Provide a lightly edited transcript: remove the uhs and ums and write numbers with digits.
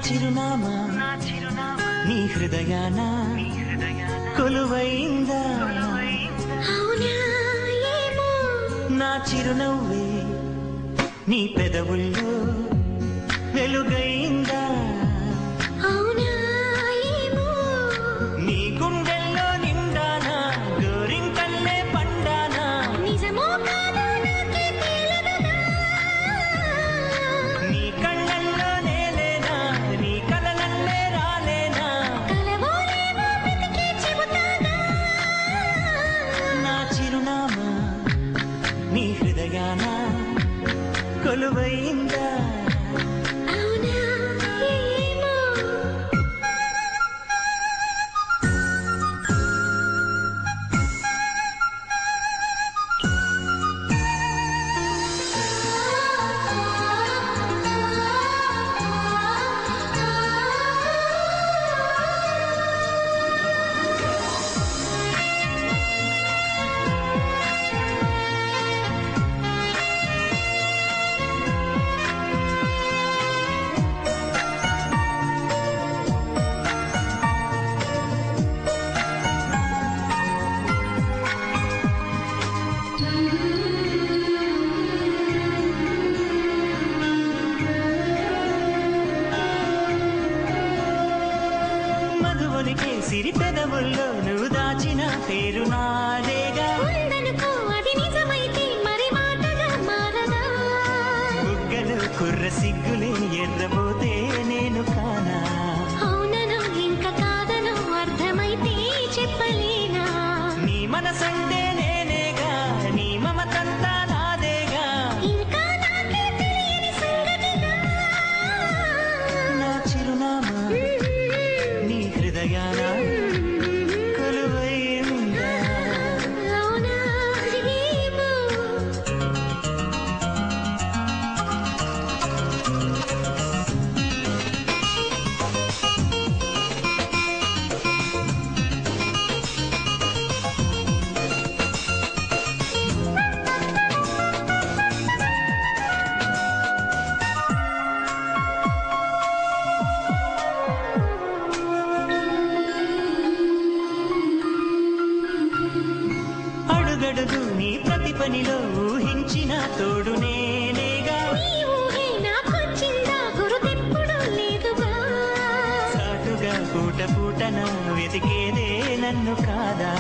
చిరునామా నీ హృదయాన కొలువైందా నా చిరునవ్వే నీ పెదవుల్లో వెలుగైందా నీ గుండెల్లో నిండానా గోరింకల్లే పండానా నీ కళ్ళల్లో నేలేనా నీ కలలల్లే రాలేనా నా చిరునామా నీ హృదయాన కొలువైందా సిరి పెదవుల్లో నువ్వు దాచిన పేరు నాదేగా అది నిజమైతే మరి మాటగా మారదా బుగ్గలు కుర్ర సిగ్గులే ఎర్రబోతే నేను కానా అవునను ఇంకా కాదను అర్థమైతే చెప్పలేనా నీ మనసంటే నేనేగా నీ మమతంతా నాదేగా ఇంకా నాకే తెలియని సంగతిగా నా చిరునామా నీ హృదయాన కొలువైందా అవునా ఏమో అడుగడుగు నీ ప్రతి పనిలో ఊహించిన తోడు నేనేగా నీ ఊహే నాకొచ్చిందా గురుతెప్పుడు లేదుగా సాటుగా పూట పూటన వెతికేదే నన్ను కాదా